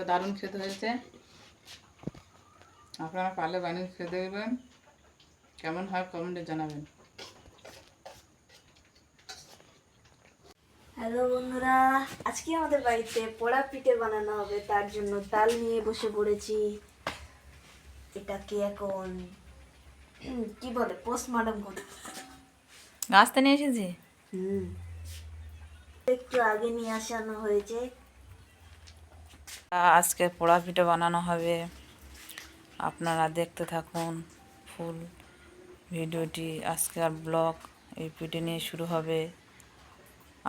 দারুণ খেতে হয়েছে। আপনারা পারলে বানিয়ে খেয়ে দেখবেন, কেমন হয় কমেন্টে জানাবেন। হ্যালো বন্ধুরা, আজকে আমাদের বাড়িতে পোড়া পিঠে বানানো হবে, তার জন্য তাল নিয়ে বসে পড়েছি। এটাকে এখন কি বলে পোস্টমর্টম করতে। গাছতে নিয়ে এসেছি। একটু আগে নিয়ে আসানো হয়েছে। আজকে পোড়া পিঠে বানানো হবে, আপনারা দেখতে থাকুন ফুল ভিডিওটি। আজকের ব্লগ এই পিঠে নিয়ে শুরু হবে।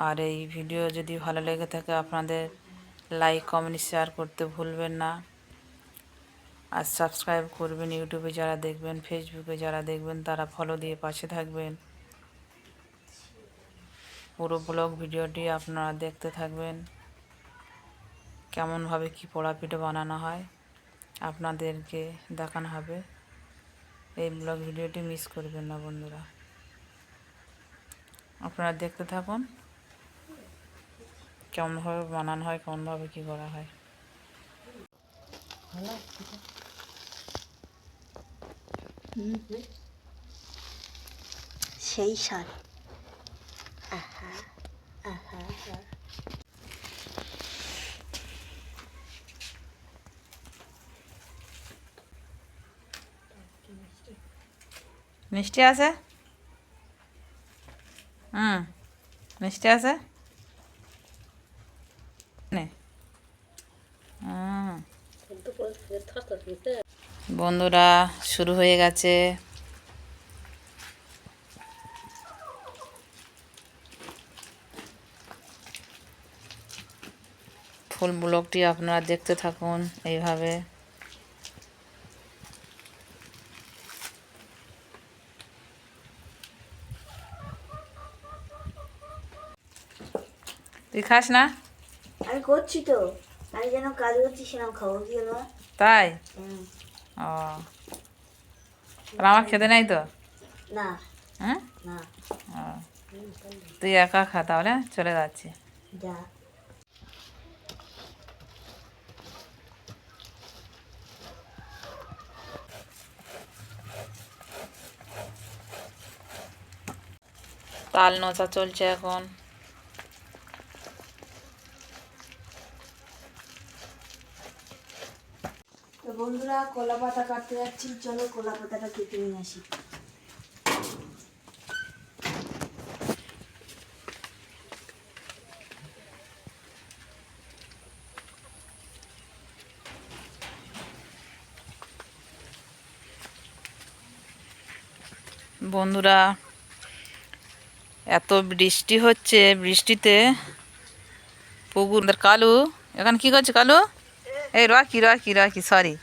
আর এই ভিডিও যদি ভালো লেগে থাকে আপনাদের লাইক কমেন্ট শেয়ার করতে ভুলবেন না। আর সাবস্ক্রাইব করবেন। ইউটিউবে যারা দেখবেন, ফেসবুকে যারা দেখবেন তারা ফলো দিয়ে পাশে থাকবেন। পুরো ব্লগ ভিডিওটি আপনারা দেখতে থাকবেন, কেমনভাবে কি পোড়া পিঠে বানানো হয় আপনাদেরকে দেখানো হবে। এই ব্লগ ভিডিওটি মিস করবেন না বন্ধুরা, আপনারা দেখতে থাকুন কেমনভাবে বানানো হয়, কেমনভাবে কী করা হয়। সেই স্বাদ। আহা আহা আহা। মিষ্টি আছে? মিষ্টি আছে নে। বন্ধুরা শুরু হয়ে গেছে। ফুল ব্লগটি আপনারা দেখতে থাকুন এইভাবে। তুই খাস না? আমি করছি তো, আমি যেন কাজ করছি সেরকম খাবো কি হলো। তাই? ও, আমার খেতে নাই তো? না হ্যাঁ, না, ও, তুই একা খা তাহলে, চলে যাচ্ছি। যা। তাল নোচা চলছে এখন। তো বন্ধুরা কলা পাতা কাটতে যাচ্ছি, চলো কলা পাতাটা কেটে নিয়ে আসি। বন্ধুরা এত বৃষ্টি হচ্ছে, বৃষ্টিতে পুকুর কালু এখানে কি করছে? কালু এই রকি রকি রকি সরি,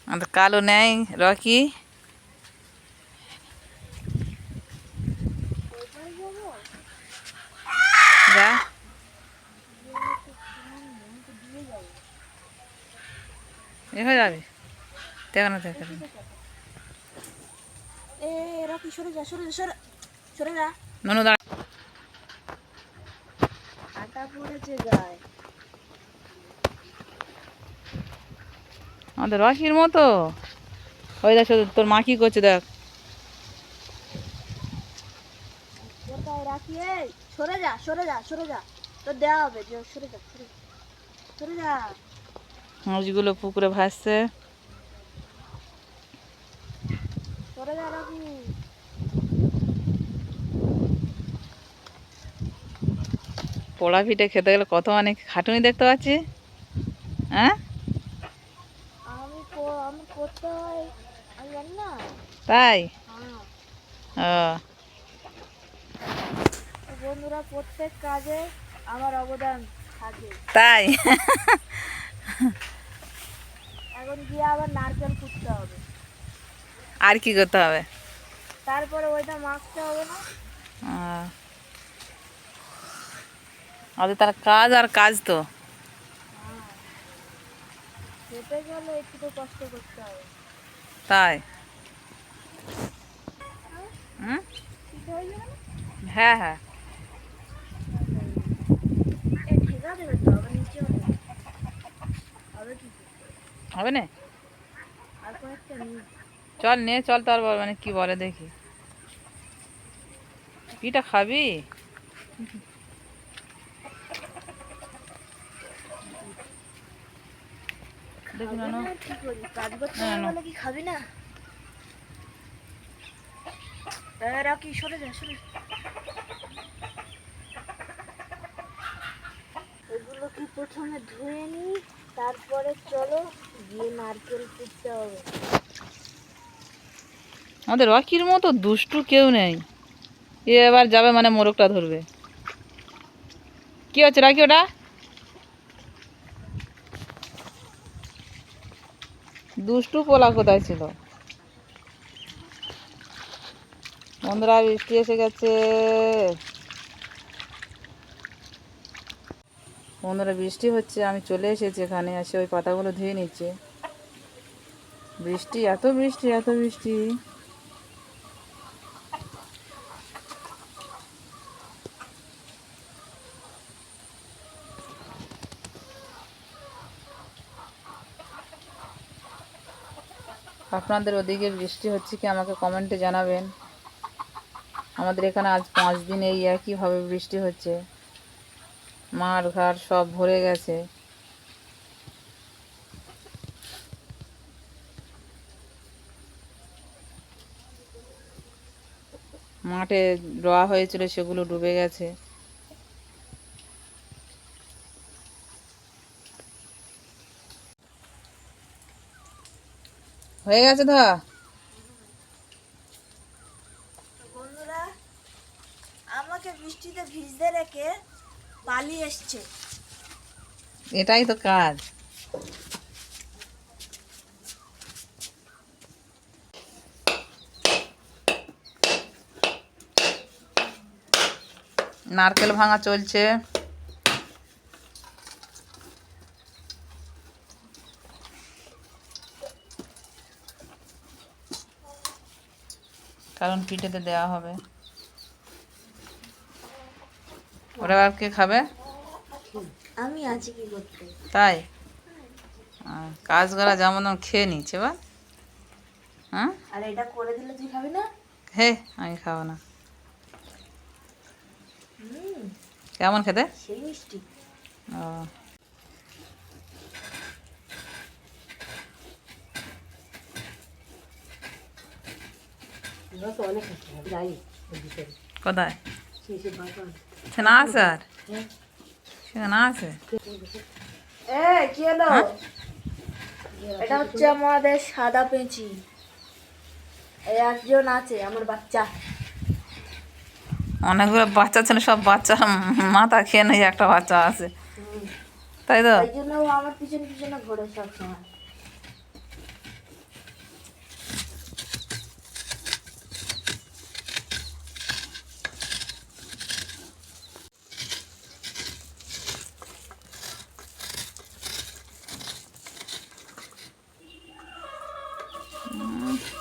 আমাদের কালু নেই, রকি যা। এ হয়ে যাবে, দেখো না দেখো। রকি সরে যা, সরে সরে সরে যা। ননু দাঁড়া। আটা পড়েছে গায়ে। আমাদের রকির মতো। ওই দেখ তোর মা কি করছে দেখ। কোথায় রাখি? এই সরে যা, সরে যা, সরে যা, তোর দেওয়া হবে, সরে যা, সরে যা, সরে যা। মাছগুলো পুকুরে ভাসছে। সরে যা রাখি। পোড়া পিঠে খেতে গেলে কত অনেক খাটুনি দেখতে পাচ্ছি। হ্যাঁ আমি করতে হয়, আমি জানি না। তাই? হ্যাঁ ও বন্ধুরা, প্রত্যেক কাজে আমার অবদান থাকে। তাই? এখন গিয়ে আবার নারকেল কুটতে হবে, আর কি করতে হবে? তারপরে ওইটা মাখতে হবে না। আমাদের তার কাজ আর কাজ তো। হ্যাঁ, খেতে গেলে একটু তো কষ্ট করতে হবে। তাই? হ্যাঁ, ঠিক হয়ে যাবে না? হ্যাঁ হ্যাঁ। ঠেকা দেবে তো, আবার নিচে হবে। হবে না? আর কয়েকটা নিই। চল নে, চল তারপর মানে কি বলে দেখি। পিঠা খাবি? দেখি না, খাবে না না কি করি, কাজ করতে না, হবে না। বলে কি খাবি না? রাখি, সরে যা, সরে যা। এগুলো কি প্রথমে ধুয়ে নিই, তারপরে চলো গিয়ে নারকেল কুটতে হবে। আমাদের রকির মতো দুষ্টু কেউ নেই। এ এবার যাবে মানে মোরগটা ধরবে। কি হচ্ছে রাখি ওটা? দুষ্টু পোলা কোথায় ছিল? বন্ধুরা, বৃষ্টি এসে গেছে। বন্ধুরা, বৃষ্টি হচ্ছে, আমি চলে এসেছি এখানে, এসে ওই পাতাগুলো ধুয়ে নিচ্ছে। বৃষ্টি, এত বৃষ্টি, এত বৃষ্টি। আপনাদের ওদিকে বৃষ্টি হচ্ছে কি আমাকে কমেন্টে জানাবেন। আমাদের এখানে আজ 5 দিন এই একইভাবে বৃষ্টি হচ্ছে। মাঠ ঘাট সব ভরে গেছে। মাঠে রোয়া হয়েছিল, সেগুলো ডুবে গেছে। হয়ে গেছে ধোয়া? বন্ধুরা, আমাকে বৃষ্টিতে ভিজতে রেখে পালিয়ে এসছে। এটাই তো কাজ। নারকেল ভাঙা চলছে। কারণ পিঠেতে দেওয়া হবে। ওরা আর কে খাবে? আমি আছি কি করতে। তাই কাজ করা যেমন তেমন খেয়ে নিচ্ছে বা। হ্যাঁ, আর এটা করে দিলে তুই খাবি না? হে, আমি খাবো না। হুম, কেমন খেতে? সেই মিষ্টি। ও, কোথায় সে না আছে? আর সে না আছে? কি হলো? এটা হচ্ছে আমাদের সাদা পেঁচি। এই একজন আছে আমার বাচ্চা। অনেকগুলো বাচ্চা ছিল, সব বাচ্চা মাথা খেয়ে নেই, একটা বাচ্চা আছে, তাই তো? তাই জন্য ও আমার পিছনে পিছনে ঘোরে সবসময়।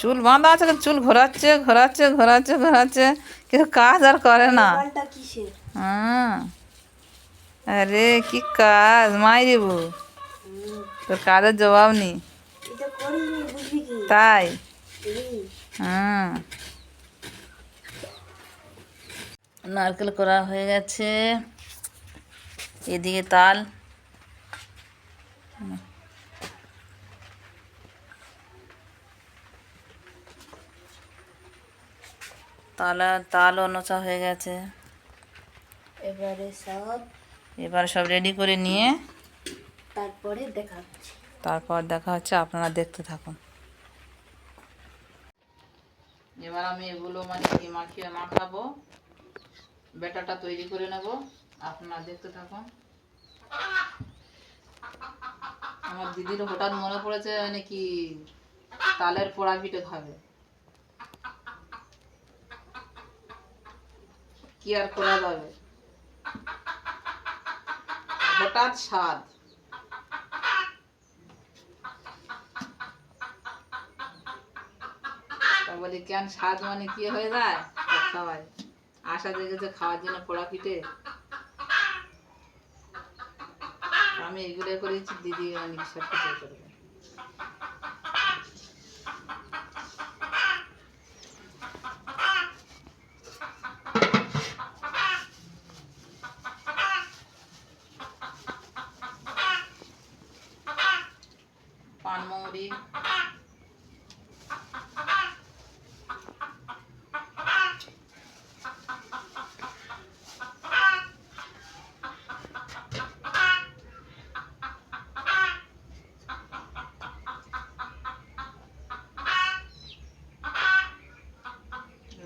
চুল বাঁধা আছে, কিন্তু চুল ঘোরাচ্ছে ঘোরাচ্ছে ঘোরাচ্ছে ঘোরাচ্ছে, কিন্তু কাজ আর করে না। মোবাইলটা কিসের? হুম, আরে কি কাজ মাইরি বউ, হুম, তোর কাজের জবাব নেই। এটা করিনি, বুঝবি কি? তাই? এই, হুম, নারকেল করা হয়ে গেছে। এদিকে তাল। তালও নোচা হয়ে গেছে। এবার সব রেডি করে নিয়ে তারপরে দেখা হচ্ছে। তারপর দেখা হচ্ছে, আপনারা দেখতে থাকুন। এবার আমি এগুলো মানে কি মাখাবো, ব্যাটারটা তৈরি করে নেব। আপনারা দেখতে থাকুন। আমার দিদির হঠাৎ মনে পড়েছে মানে কি তালের পোড়া পিঠে খাবে। কি আর করা যাবে, হঠাৎ স্বাদ। তা বলি কেন স্বাদ মানে কি হয়ে যায়, সবাই আশা জেগেছে খাওয়ার জন্য পোড়া পিঠে। আমি এগুলো করেছি, দিদি অনেক সব কিছু করবে। পানমৌরি,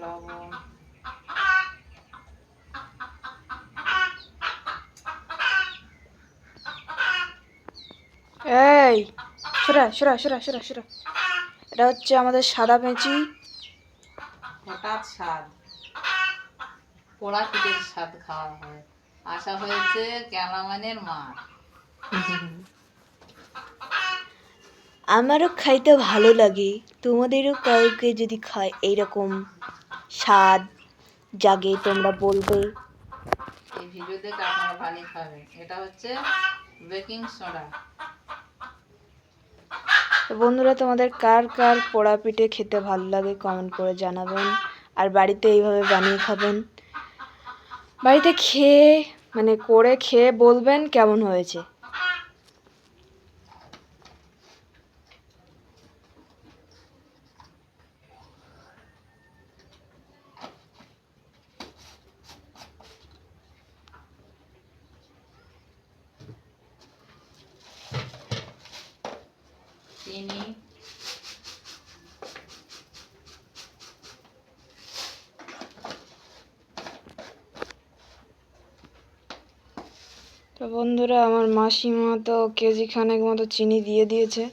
লবণ, এই সরা সরা সরা সরা সরা, এটা হচ্ছে আমাদের সাদা পেঁচি। হঠাৎ স্বাদ, পোড়া পিঠের স্বাদ খাওয়া হয়। আশা হয়েছে ক্যামেরাম্যানের মার। আমারও খাইতে ভালো লাগে, তোমাদেরও কাউকে যদি খায় এইরকম স্বাদ জাগে তোমরা বলবে। এই ভিডিও দেখে আপনারা বানিয়ে খাবেন। এটা হচ্ছে বেকিং সোডা। তো বন্ধুরা, তোমাদের কার কার পোড়া পিঠে খেতে ভালো লাগে কমেন্ট করে জানাবেন, আর বাড়িতে এইভাবে বানিয়ে খাবেন। বাড়িতে খেয়ে মানে করে খেয়ে বলবেন কেমন হয়েছে। চিনি, তো বন্ধুরা, আমার মাসিমা তো কেজি খানেক মতো চিনি দিয়ে দিয়েছে,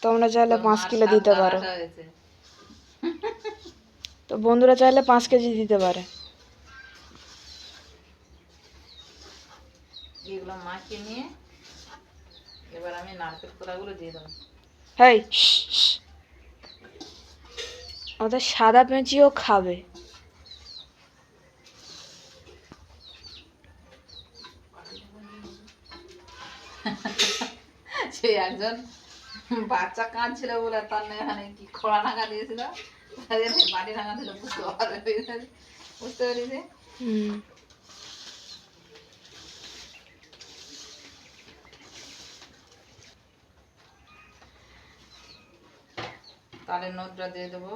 তোমরা চাইলে 5 কিলো দিতে পারো। হয়েছে। তো বন্ধুরা চাইলে 5 কেজি দিতে পারে। এগুলো মাখিয়ে নিয়ে এবার আমি নারকেল কোড়াগুলো দিয়ে দেবো। হেই, ওদের সাদা পেঁচিও খাবে। সে একজন বাচ্চা কাঁদছিল বলে তার এখানে কি খোড়া ঢাকা দিয়েছিল, বাড়ি ঢাকা দিল, বুঝতে পারবে, বুঝতে পেরেছি। তালের নোটটা দিয়ে দেবো।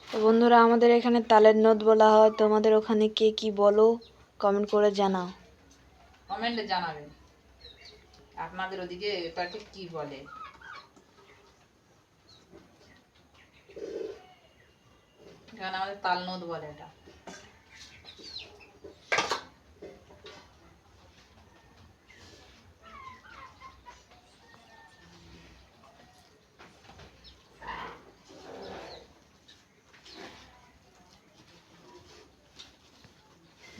তো বন্ধুরা, আমাদের এখানে তালের নোট বলা হয়, তোমাদের ওখানে কে কি বলো কমেন্ট করে জানাও। কমেন্টে জানাবেন আপনাদের ওদিকে এটাকে কি বলে। এখানে আমাদের তাল নোট বলে এটা।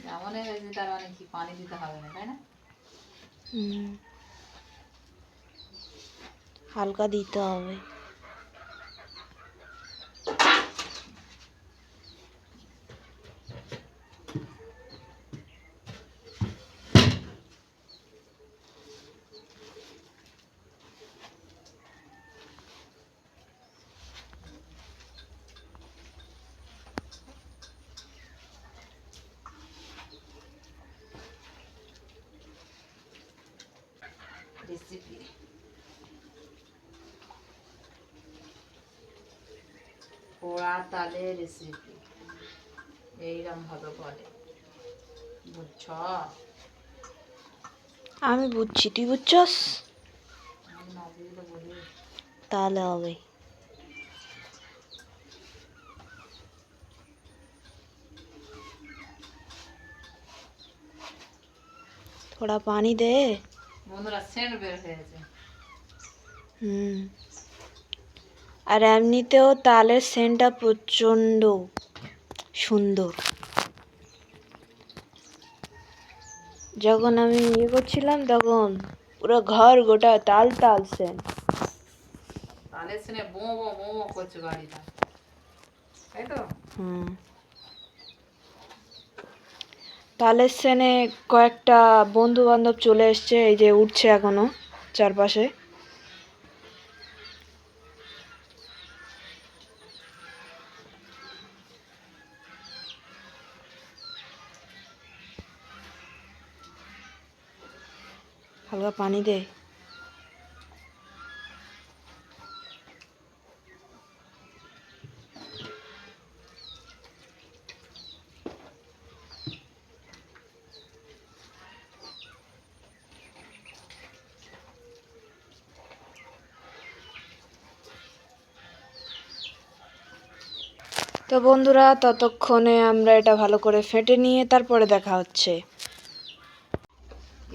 যেমন হয়েছে তার মানে কি পানি দিতে হবে না, তাই না? হালকা দিতে হবে। রেসিপি পোড়া তালের রেসিপি এইরকম ভাবে বলে, বুঝছ? আমি বুঝছি, তুই বুঝছস? আমি না বুঝলে বলি। তাহলে হবে। थोड़ा पानी दे। বন্ধুরা সেন্ট বের হয়েছে। আর এমনিতেও তালের সেন্টটা প্রচণ্ড সুন্দর। যখন আমি ইয়ে করছিলাম তখন পুরো ঘর গোটা তাল তাল সেন্ট। তালের সেনে বো বো বো বো করছে গাড়িটা, তাই তো? তালের সেনে কয়েকটা বন্ধু বান্ধব চলে এসছে, এই যে উঠছে এখনো চারপাশে। হালকা পানি দে। তো বন্ধুরা, ততক্ষণে আমরা এটা ভালো করে ফেটে নিয়ে তারপরে দেখা হচ্ছে।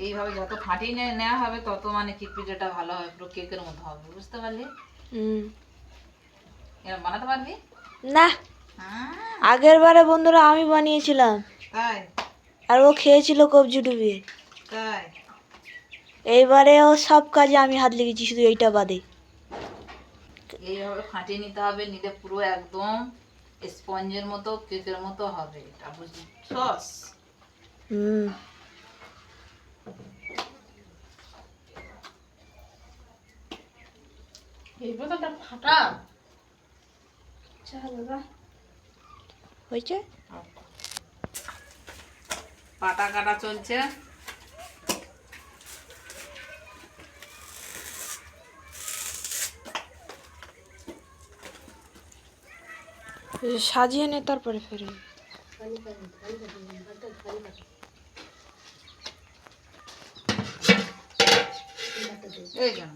এইভাবে যত ফাটিয়ে নেওয়া হবে তত মানে কি পিঠাটা ভালো হবে, পুরো কেকের মতো হবে, বুঝতে পারলি? এরকম বানাতে পারবি? না, হ্যাঁ, আগের বারে বন্ধুরা আমি বানিয়েছিলাম, তাই? আর ও খেয়েছিল কবজি ডুবিয়ে। তাই? এইবারেও সব কাজে আমি হাত লেগেছি, শুধু এইটা বাদে। এইভাবে ফাটিয়ে নিতে হবে, নিলে পুরো একদম স্পঞ্জের মতো কেকের মতো হবে, এটা বুঝছস? হুম। এই বোতলটা ফাটা হয়েছে। পাটা কাটা চলছে। সাজিয়ে নে তারপরে ফেরে। এই কেন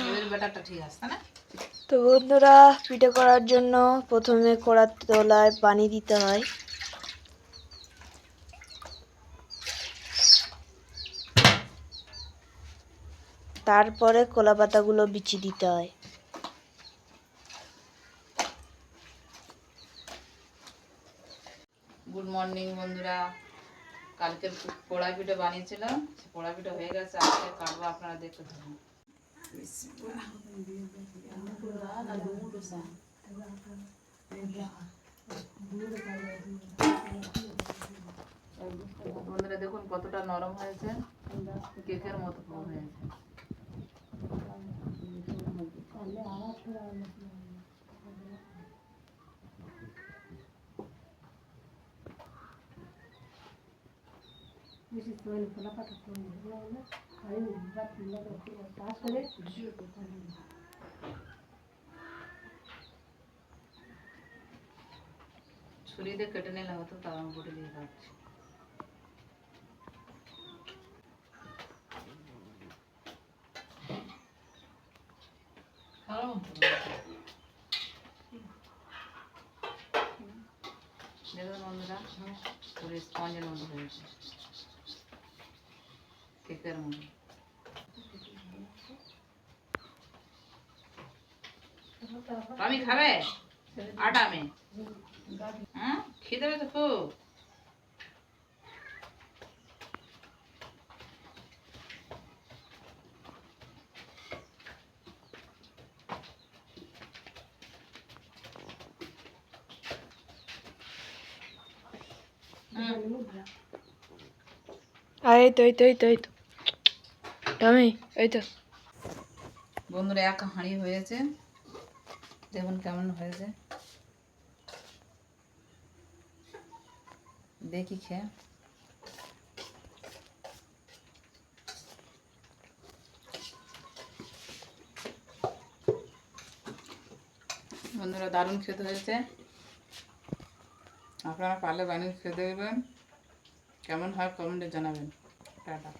এবার ব্যাটারটা ঠিক আছে না? তো বন্ধুরা, পিঠে করার জন্য প্রথমে কড়ার তলায় পানি দিতে হয়, তারপরে কলা পাতাগুলো বিচি দিতে হয়। গুড মর্নিং বন্ধুরা, কালকে পোড়া পিঠে বানিয়েছিলাম, পোড়া পিঠে হয়ে গেছে, আজকে কাটবো, আপনারা দেখতে থাকুন। বন্ধুরা দেখুন কতটা নরম হয়েছে, কেকের মতো পুরো হয়েছে। ছুরি দিয়ে কেটে নিলে হতো, তাও আমি বটে দিয়ে কাটছি। দেখুন বন্ধুরা, পুরো স্পঞ্জের মতো হয়েছে, কেকের মতো। আমি খাবে আটা মে? হ্যাঁ, খেতে হবে তো খুব। আর এই তো এই তো এই তো এই তো টমি, এই তো। বন্ধুরা, এক হাঁড়ি হয়েছে, দেখুন কেমন হয়েছে, দেখি খেয়ে। বন্ধুরা, দারুণ খেতে হয়েছে, আপনারা পারলে বানিয়ে খেতে দেবেন, কেমন হয় কমেন্টে জানাবেন। টাটা।